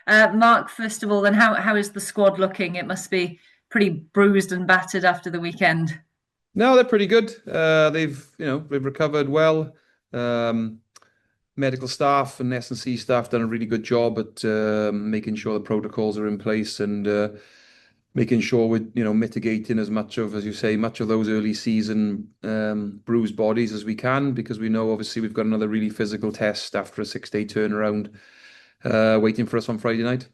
Mark, first of all, then how is the squad looking? It must be pretty bruised and battered after the weekend. No, they're pretty good. They've recovered well. Um, Medical staff and S&C staff done a really good job at making sure the protocols are in place and making sure we're mitigating as much of, as you say, much of those early season bruised bodies as we can, because we know obviously we've got another really physical test after a 6-day turnaround waiting for us on Friday night.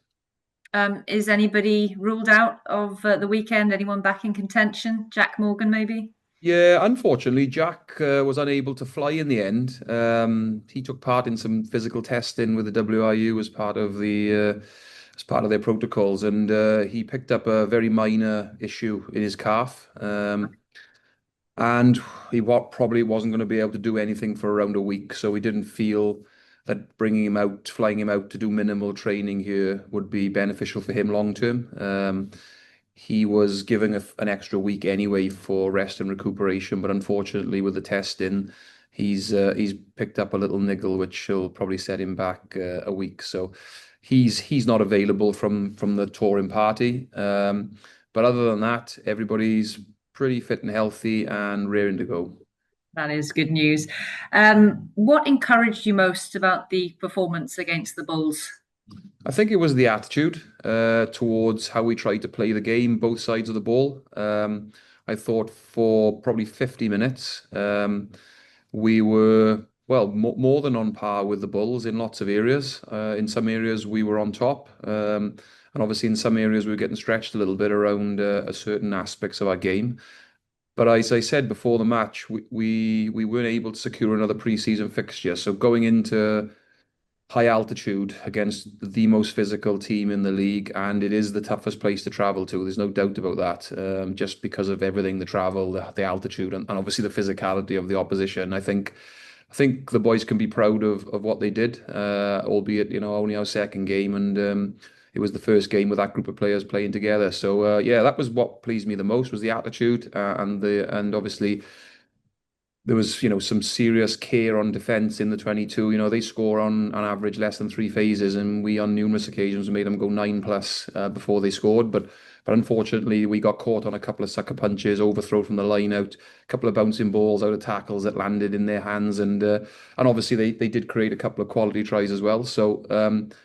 Is anybody ruled out of the weekend? Anyone back in contention? Jack Morgan, maybe? Yeah, unfortunately, Jack was unable to fly in the end. He took part in some physical testing with the WRU as part of their protocols, and he picked up a very minor issue in his calf. And probably wasn't going to be able to do anything for around a week. So we didn't feel that bringing him out, flying him out to do minimal training here would be beneficial for him long term. He was given an extra week anyway for rest and recuperation, but unfortunately, with the testing, he's picked up a little niggle, which will probably set him back a week. So he's not available from the touring party. But other than that, everybody's pretty fit and healthy and raring to go. That is good news. What encouraged you most about the performance against the Bulls? I think it was the attitude towards how we tried to play the game, both sides of the ball. I thought for probably 50 minutes, we were, well, more than on par with the Bulls in lots of areas. In some areas, we were on top. And obviously, in some areas, we were getting stretched a little bit around certain aspects of our game. But as I said before the match, we weren't able to secure another pre-season fixture. So going into high altitude against the most physical team in the league, and it is the toughest place to travel to. There's no doubt about that. Just because of everything, the travel, the altitude, and obviously the physicality of the opposition. I think the boys can be proud of what they did, albeit only our second game, and it was the first game with that group of players playing together. So yeah, that was what pleased me the most, was the attitude and obviously there was, some serious care on defence in the 22. They score on average less than three phases, and we on numerous occasions made them go 9+ before they scored. But unfortunately, we got caught on a couple of sucker punches, overthrow from the line out, a couple of bouncing balls out of tackles that landed in their hands, and obviously they did create a couple of quality tries as well. So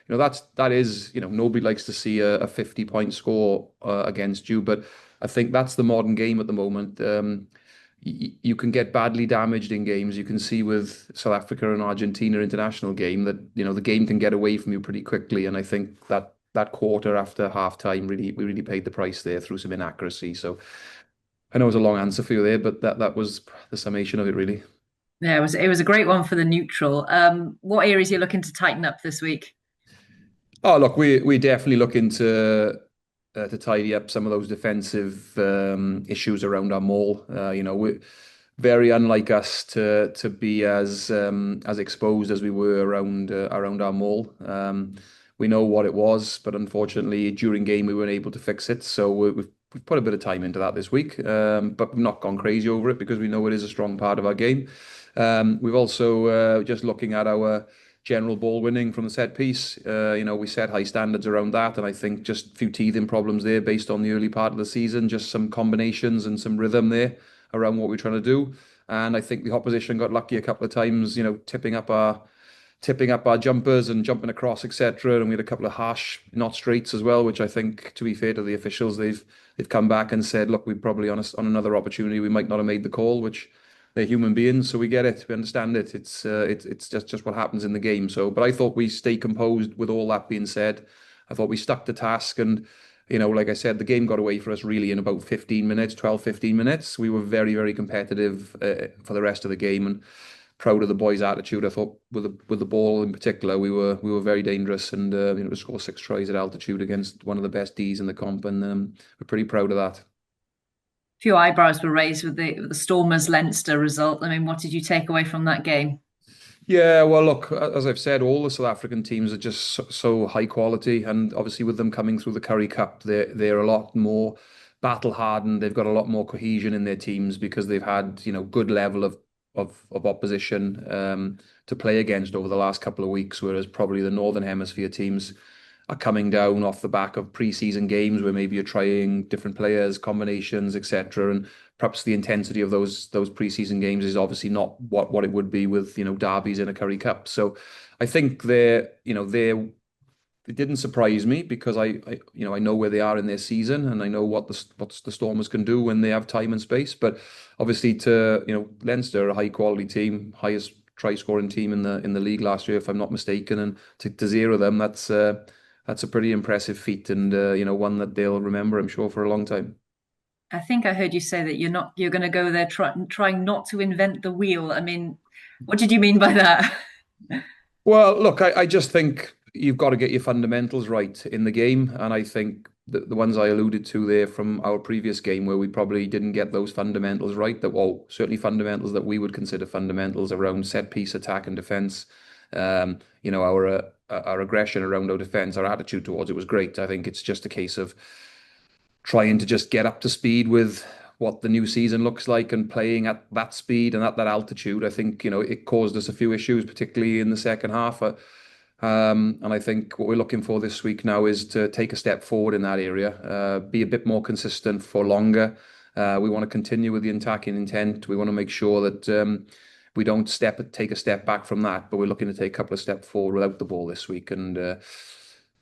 that is, nobody likes to see a 50-point score against you, but I think that's the modern game at the moment. You can get badly damaged in games. You can see with South Africa and Argentina international game that the game can get away from you pretty quickly. And I think that quarter after half time we really paid the price there through some inaccuracy. So I know it was a long answer for you there, but that was the summation of it really. Yeah, it was a great one for the neutral. What areas are you looking to tighten up this week? Oh, look, we definitely looking to tidy up some of those defensive issues around our maul. We're very unlike us to be as exposed as we were around our maul. We know what it was, but unfortunately during game we weren't able to fix it. So we've put a bit of time into that this week, but we've not gone crazy over it because we know it is a strong part of our game. We've also just looking at our general ball winning from the set piece. We set high standards around that, and I think just a few teething problems there based on the early part of the season, just some combinations and some rhythm there around what we're trying to do. And I think the opposition got lucky a couple of times, tipping up our jumpers and jumping across, etc. And we had a couple of harsh not straights as well, which I think, to be fair to the officials, they've come back and said, look, we probably on another opportunity we might not have made the call, which they're human beings, so we get it, we understand it. It's just what happens in the game. So, but I thought we stayed composed. With all that being said, I thought we stuck to task, and like I said, the game got away for us really in about 15 minutes, 12, 15 minutes. We were very, very competitive for the rest of the game, and proud of the boys' attitude. I thought with the ball in particular, we were very dangerous, and to score 6 tries at altitude against one of the best Ds in the comp, and we're pretty proud of that. Few eyebrows were raised with the Stormers Leinster result. I mean, what did you take away from that game? Yeah, well, look, as I've said, all the South African teams are just so high quality, and obviously with them coming through the Curry Cup, they're a lot more battle hardened. They've got a lot more cohesion in their teams because they've had good level of opposition to play against over the last couple of weeks, whereas probably the Northern Hemisphere teams are coming down off the back of pre-season games where maybe you're trying different players, combinations, etc. And perhaps the intensity of those pre-season games is obviously not what it would be with derbies in a Currie Cup. So I think it didn't surprise me because I know where they are in their season and I know what the Stormers can do when they have time and space. But obviously, Leinster, a high quality team, highest try scoring team in the league last year, if I'm not mistaken, and to zero them, that's a pretty impressive feat and one that they'll remember, I'm sure, for a long time. I think I heard you say that you're going to go there trying not to invent the wheel. I mean, what did you mean by that? Well, look, I just think you've got to get your fundamentals right in the game. And I think the ones I alluded to there from our previous game where we probably didn't get those fundamentals right, well, certainly fundamentals that we would consider fundamentals around set piece attack and defense. Our aggression around our defense, our attitude towards it was great. I think it's just a case of trying to just get up to speed with what the new season looks like and playing at that speed and at that altitude. I think, it caused us a few issues, particularly in the second half. And I think what we're looking for this week now is to take a step forward in that area, be a bit more consistent for longer. We want to continue with the attacking intent. We want to make sure that we don't take a step back from that, but we're looking to take a couple of steps forward without the ball this week. And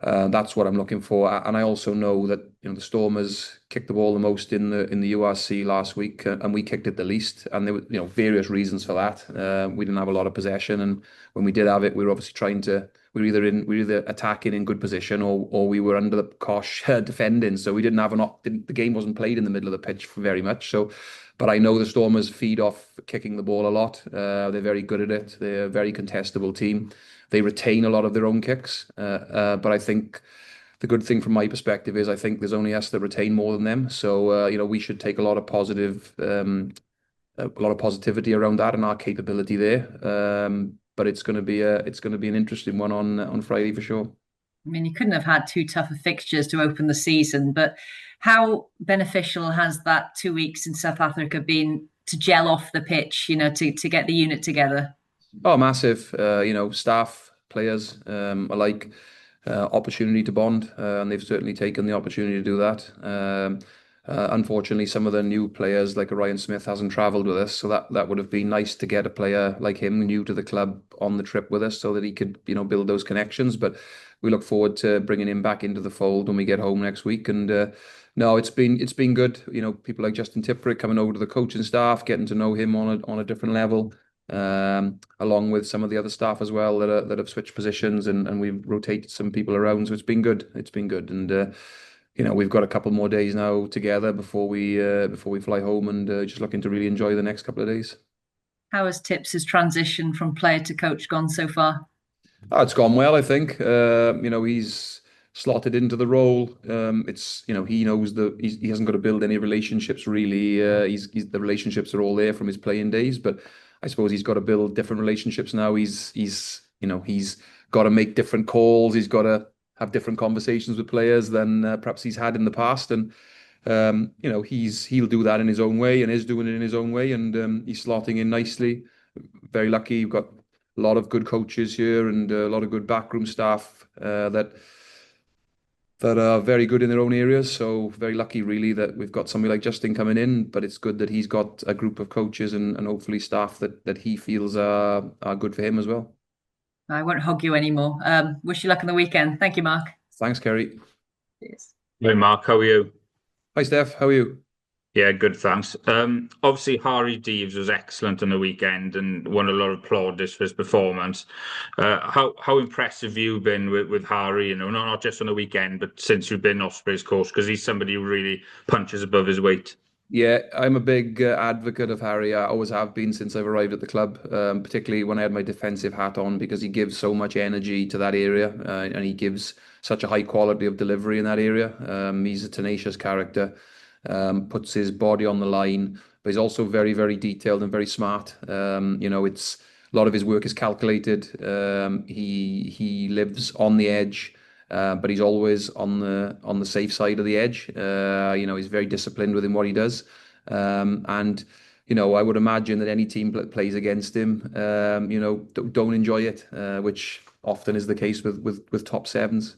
that's what I'm looking for. And I also know that the Stormers kicked the ball the most in the URC last week, and we kicked it the least. And there were various reasons for that. We didn't have a lot of possession, and when we did have it, we were obviously trying to. We were either attacking in good position or we were under the cosh defending. So we didn't have the game wasn't played in the middle of the pitch for very much. So, but I know the Stormers feed off kicking the ball a lot. They're very good at it. They're a very contestable team. They retain a lot of their own kicks, but I think the good thing from my perspective is I think there's only us that retain more than them. So we should take a lot of positivity around that and our capability there. But it's going to be an interesting one on Friday for sure. I mean, you couldn't have had too tough of fixtures to open the season, but how beneficial has that 2 weeks in South Africa been to gel off the pitch, to get the unit together? Oh, massive! Staff, players alike, opportunity to bond, and they've certainly taken the opportunity to do that. Unfortunately, some of the new players, like Ryan Smith, hasn't travelled with us, so that would have been nice to get a player like him, new to the club, on the trip with us, so that he could, build those connections. But we look forward to bringing him back into the fold when we get home next week. And no, it's been good. People like Justin Tipperick coming over to the coaching staff, getting to know him on a different level. Along with some of the other staff as well that have switched positions and we've rotated some people around. So it's been good. It's been good. And we've got a couple more days now together before we fly home, and just looking to really enjoy the next couple of days. How has Tips's transition from player to coach gone so far? Oh, it's gone well, I think. He's slotted into the role. He knows he hasn't got to build any relationships really. The relationships are all there from his playing days, but I suppose he's got to build different relationships now. He's got to make different calls. He's got to have different conversations with players than perhaps he's had in the past. And he'll do that in his own way and is doing it in his own way. And he's slotting in nicely. Very lucky. We've got a lot of good coaches here and a lot of good backroom staff that are very good in their own areas. So very lucky, really, that we've got somebody like Justin coming in. But it's good that he's got a group of coaches and hopefully staff that he feels are good for him as well. I won't hog you anymore. Wish you luck on the weekend. Thank you, Mark. Thanks, Kerry. Cheers. Hey, Mark, how are you? Hi, Steph. How are you? Yeah, good, thanks. Obviously, Harry Deaves was excellent on the weekend and won a lot of plaudits for his performance. How impressive have you been with Harry? Not just on the weekend, but since you've been Ospreys coach, because he's somebody who really punches above his weight. Yeah, I'm a big advocate of Harry. I always have been since I've arrived at the club, particularly when I had my defensive hat on, because he gives so much energy to that area and he gives such a high quality of delivery in that area. He's a tenacious character, puts his body on the line, but he's also very, very detailed and very smart. It's a lot of his work is calculated. He lives on the edge. But he's always on the safe side of the edge. He's very disciplined within what he does. And I would imagine that any team that plays against him, don't enjoy it, which often is the case with top sevens.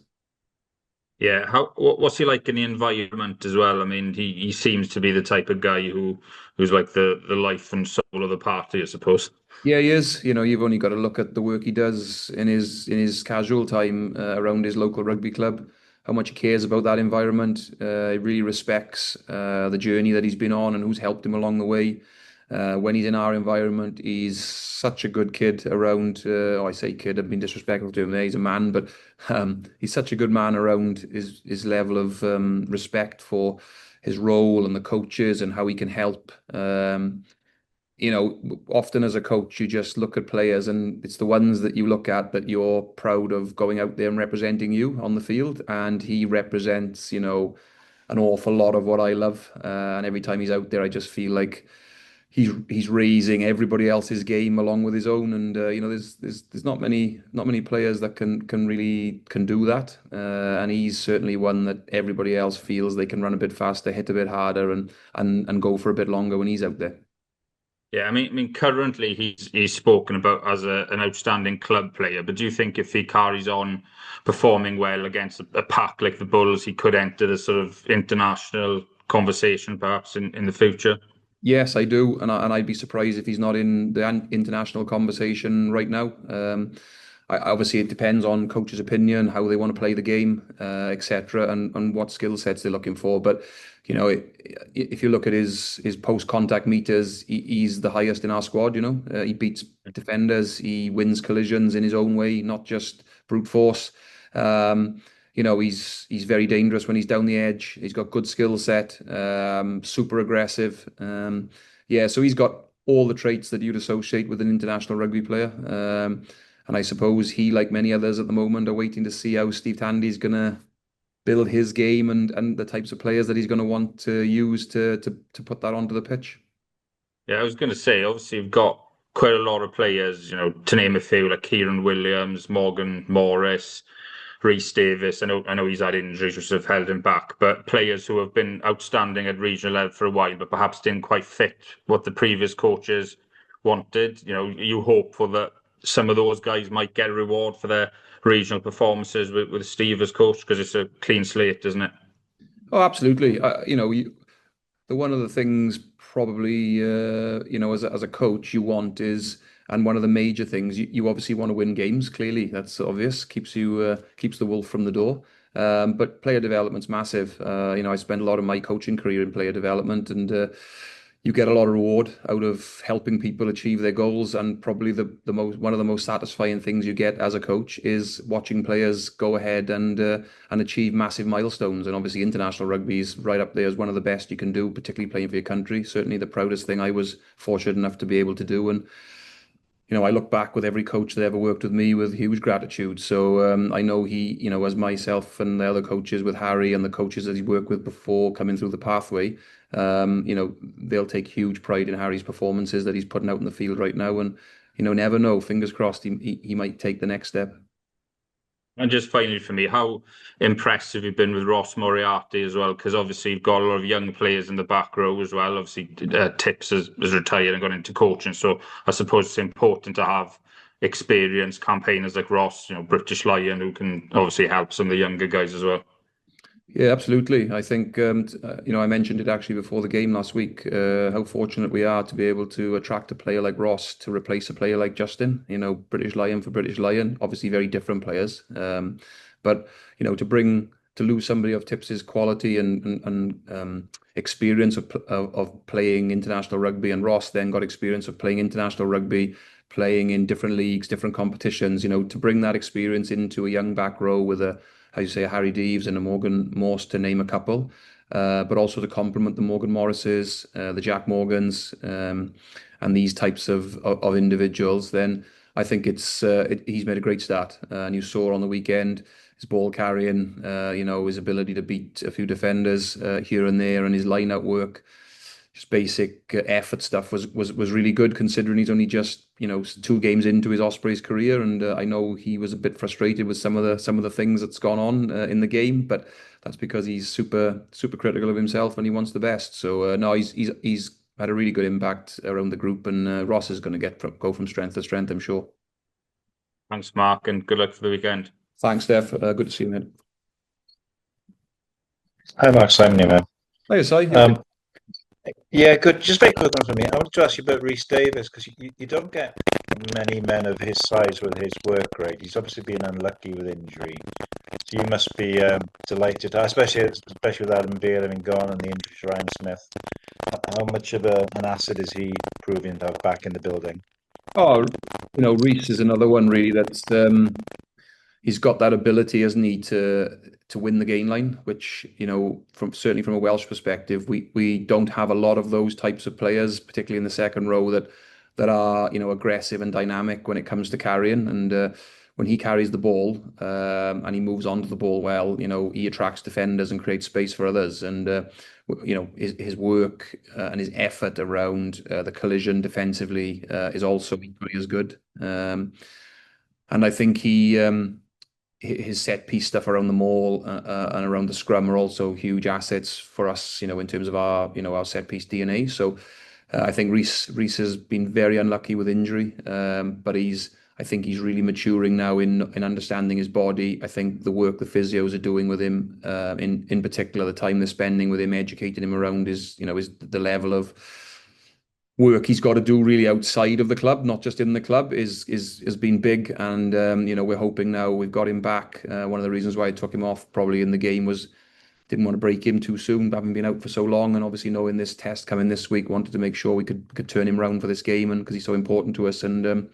Yeah, what's he like in the environment as well? I mean, he seems to be the type of guy who's like the life and soul of the party, I suppose. Yeah, he is. You've only got to look at the work he does in his casual time around his local rugby club, how much he cares about that environment. He really respects the journey that he's been on and who's helped him along the way. When he's in our environment, he's such a good kid around. I say kid, I've been disrespectful to him there. He's a man, but he's such a good man around his level of respect for his role and the coaches and how he can help. Often as a coach, you just look at players and it's the ones that you look at that you're proud of going out there and representing you on the field. And he represents, an awful lot of what I love. And every time he's out there, I just feel like he's raising everybody else's game along with his own. And there's not many players that can do that. And he's certainly one that everybody else feels they can run a bit faster, hit a bit harder, and go for a bit longer when he's out there. Yeah, I mean, currently he's spoken about as an outstanding club player. But do you think if he carries on performing well against a pack like the Bulls, he could enter the sort of international conversation perhaps in the future? Yes, I do, and I'd be surprised if he's not in the international conversation right now. Obviously, it depends on coach's opinion, how they want to play the game, etc., and what skill sets they're looking for. But if you look at his post contact meters, he's the highest in our squad. He beats defenders, he wins collisions in his own way, not just brute force. He's very dangerous when he's down the edge. He's got good skill set, super aggressive. Yeah, so he's got all the traits that you'd associate with an international rugby player. And I suppose he, like many others at the moment, are waiting to see how Steve Tandy's going to build his game and the types of players that he's going to want to use to put that onto the pitch. Yeah, I was going to say, obviously, you've got quite a lot of players, to name a few, like Kieran Williams, Morgan Morris, Reese Davis. I know he's had injuries which have held him back, but players who have been outstanding at regional level for a while, but perhaps didn't quite fit what the previous coaches wanted. You hopeful that some of those guys might get a reward for their regional performances with Steve as coach because it's a clean slate, isn't it? Oh, absolutely. One of the things probably as a coach you want is, and one of the major things you obviously want to win games. Clearly, that's obvious. Keeps the wolf from the door. But player development's massive. I spent a lot of my coaching career in player development, and you get a lot of reward out of helping people achieve their goals. And probably one of the most satisfying things you get as a coach is watching players go ahead and achieve massive milestones. And obviously, international rugby is right up there as one of the best you can do, particularly playing for your country. Certainly, the proudest thing I was fortunate enough to be able to do. And I look back with every coach that ever worked with me with huge gratitude. So I know he, as myself and the other coaches with Harry and the coaches that he worked with before coming through the pathway, they'll take huge pride in Harry's performances that he's putting out in the field right now. And, never know, fingers crossed, he might take the next step. And just finally for me, how impressive you've been with Ross Moriarty as well, because obviously you've got a lot of young players in the back row as well. Obviously, Tips has retired and gone into coaching, so I suppose it's important to have experienced campaigners like Ross, British Lion, who can obviously help some of the younger guys as well. Yeah, absolutely. I think, I mentioned it actually before the game last week, how fortunate we are to be able to attract a player like Ross to replace a player like Justin, British Lion for British Lion, obviously very different players. But, to lose somebody of Tips's quality and experience of playing international rugby, and Ross then got experience of playing international rugby, playing in different leagues, different competitions, to bring that experience into a young back row with how you say, a Harry Deaves and a Morgan Morse, to name a couple, but also to complement the Morgan Morrises, the Jack Morgans, and these types of individuals. Then I think he's made a great start. And you saw on the weekend his ball carrying, his ability to beat a few defenders here and there, and his line out work. Just basic effort stuff was really good, considering he's only just 2 games into his Ospreys career, and I know he was a bit frustrated with some of the things that's gone on in the game, but that's because he's super critical of himself and he wants the best. So no, he's had a really good impact around the group, and Ross is going to go from strength to strength, I'm sure. Thanks, Mark, and good luck for the weekend. Thanks, Steph. Good to see you, mate. Hi, Mark. Simon here, man. Hey, Si, you okay? Um, yeah, good. Just very quick one for me. I wanted to ask you about Reese Davis because you don't get many men of his size with his work rate. He's obviously been unlucky with injury, so you must be delighted, especially with Adam Beale having gone and the injury to Ryan Smith. How much of an asset is he proving to have back in the building? Oh, Reese is another one really that's he's got that ability, hasn't he, to win the gain line, which, from certainly from a Welsh perspective, we don't have a lot of those types of players, particularly in the second row that are, aggressive and dynamic when it comes to carrying. And when he carries the ball and he moves onto the ball well, he attracts defenders and creates space for others. And his work and his effort around the collision defensively is also equally as good. And I think his set piece stuff around the maul and around the scrum are also huge assets for us, in terms of our set piece DNA. So I think Reese has been very unlucky with injury, but I think he's really maturing now in understanding his body. I think the work the physios are doing with him, in particular, the time they're spending with him, educating him around is the level of work he's got to do really outside of the club, not just in the club, is has been big. And we're hoping now we've got him back. One of the reasons why I took him off probably in the game was didn't want to break him too soon, having been out for so long, and obviously knowing this test coming this week, wanted to make sure we could turn him around for this game, and because he's so important to us. And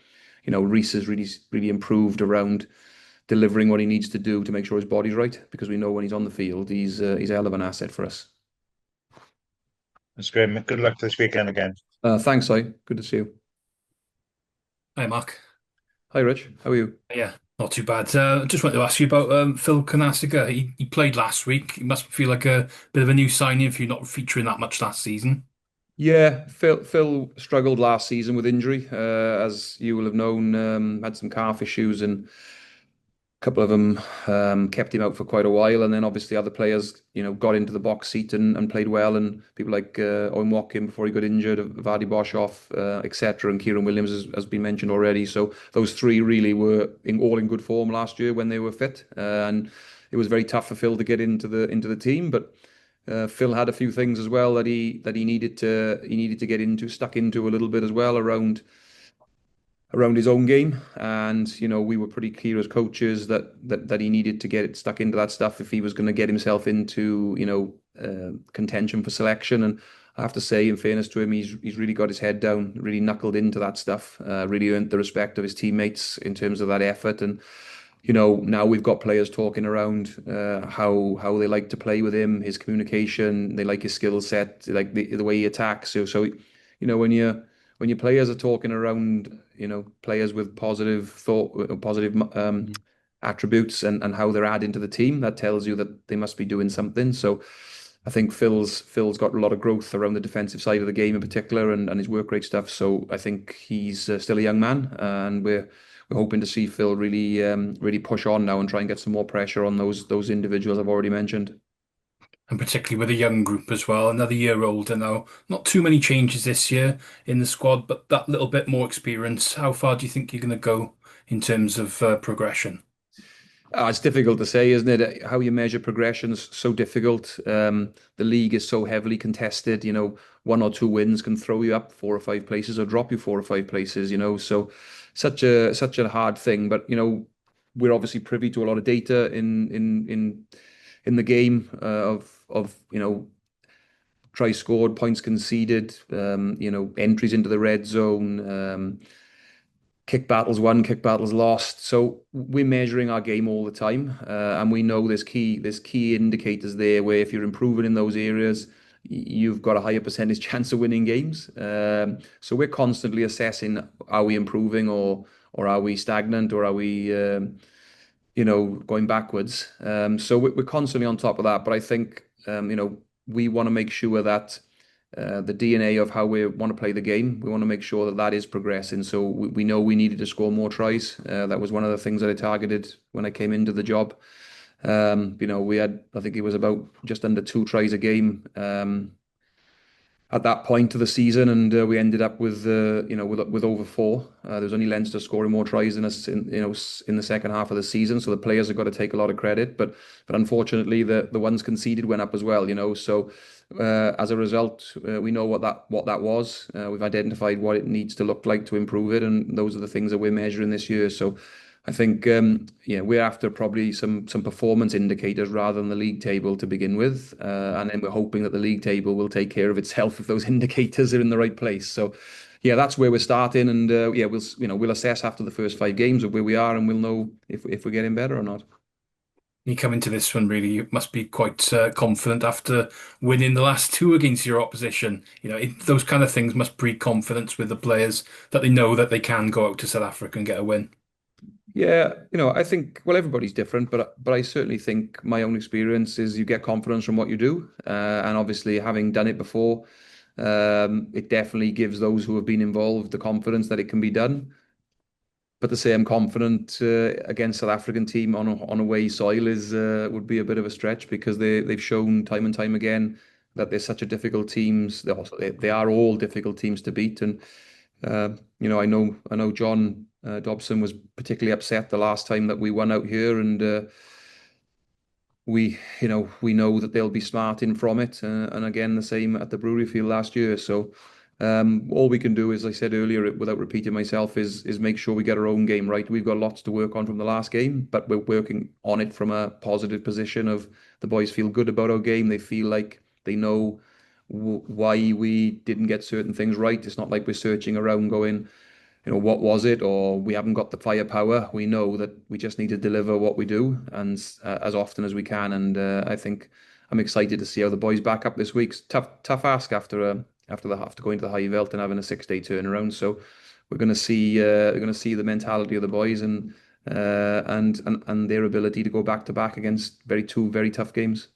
Reese has really improved around delivering what he needs to do to make sure his body's right, because we know when he's on the field, he's a hell of an asset for us. That's great. Good luck this weekend again. Thanks, Si. Good to see you. Hi, Mark. Hi, Rich. How are you? Yeah, not too bad. Just wanted to ask you about Phil Canasa. He played last week. He must feel like a bit of a new signing if you're not featuring that much last season. Yeah, Phil struggled last season with injury, as you will have known. Had some calf issues, and a couple of them kept him out for quite a while. And then obviously other players, got into the box seat and played well. And people like Owen Watkin before he got injured, Vardy Boshoff, etc. And Kieran Williams has been mentioned already. So those three really were all in good form last year when they were fit. And it was very tough for Phil to get into the team, but Phil had a few things as well that he needed to get stuck into a little bit as well around his own game. And we were pretty clear as coaches that he needed to get stuck into that stuff if he was going to get himself into contention for selection. And I have to say, in fairness to him, he's really got his head down, really knuckled into that stuff, really earned the respect of his teammates in terms of that effort. And now we've got players talking around how they like to play with him, his communication, they like his skill set, they like the way he attacks. So when your players are talking around, players with positive thought, positive attributes, and how they're adding to the team, that tells you that they must be doing something. So I think Phil's got a lot of growth around the defensive side of the game in particular, and his work rate stuff. So I think he's still a young man, and we're hoping to see Phil really push on now and try and get some more pressure on those individuals I've already mentioned. And particularly with a young group as well, another year older now. Not too many changes this year in the squad, but that little bit more experience. How far do you think you're going to go in terms of progression? It's difficult to say, isn't it? How you measure progression is so difficult. The league is so heavily contested. One or two wins can throw you up 4 or 5 places or drop you 4 or 5 places. So such a hard thing. But we're obviously privy to a lot of data in the game of tries scored, points conceded, entries into the red zone, kick battles won, kick battles lost. So we're measuring our game all the time, and we know there's key indicators there where if you're improving in those areas, you've got a higher percentage chance of winning games. So we're constantly assessing: are we improving, or are we stagnant, or are we going backwards? So we're constantly on top of that. But I think we want to make sure that the DNA of how we want to play the game, we want to make sure that is progressing. So we know we needed to score more tries. That was one of the things that I targeted when I came into the job. We had, I think it was about just under 2 tries a game. at that point of the season, and we ended up with with over four. There was only Leinster scoring more tries than us in the second half of the season, so the players have got to take a lot of credit. But unfortunately, the ones conceded went up as well. So as a result, we know what that was. We've identified what it needs to look like to improve it, and those are the things that we're measuring this year. So I think we're after probably some performance indicators rather than the league table to begin with, and then we're hoping that the league table will take care of itself if those indicators are in the right place. So yeah, that's where we're starting, and we'll assess after the first 5 games of where we are, and we'll know if we're getting better or not. You come into this one really, you must be quite confident after winning the last two against your opposition. Those kind of things must breed confidence with the players that they know that they can go out to South Africa and get a win. Yeah, I think, well, everybody's different, but I certainly think my own experience is you get confidence from what you do, and obviously having done it before, it definitely gives those who have been involved the confidence that it can be done. But to say I'm confident against South African team on away soil is would be a bit of a stretch, because they've shown time and time again that they're such a difficult teams. They are all difficult teams to beat, and I know John Dobson was particularly upset the last time that we won out here, and we know that they'll be smarting from it, and again the same at the Brewery Field last year. So all we can do, as I said earlier, without repeating myself, is make sure we get our own game right. We've got lots to work on from the last game, but we're working on it from a positive position of the boys feel good about our game. They feel like they know why we didn't get certain things right. It's not like we're searching around going, what was it, or we haven't got the firepower. We know that we just need to deliver what we do, and as often as we can. And I think I'm excited to see how the boys back up this week. Tough ask after going to the high veld and having a 6-day turnaround. So we're going to see the mentality of the boys, and their ability to go back to back against two very tough games.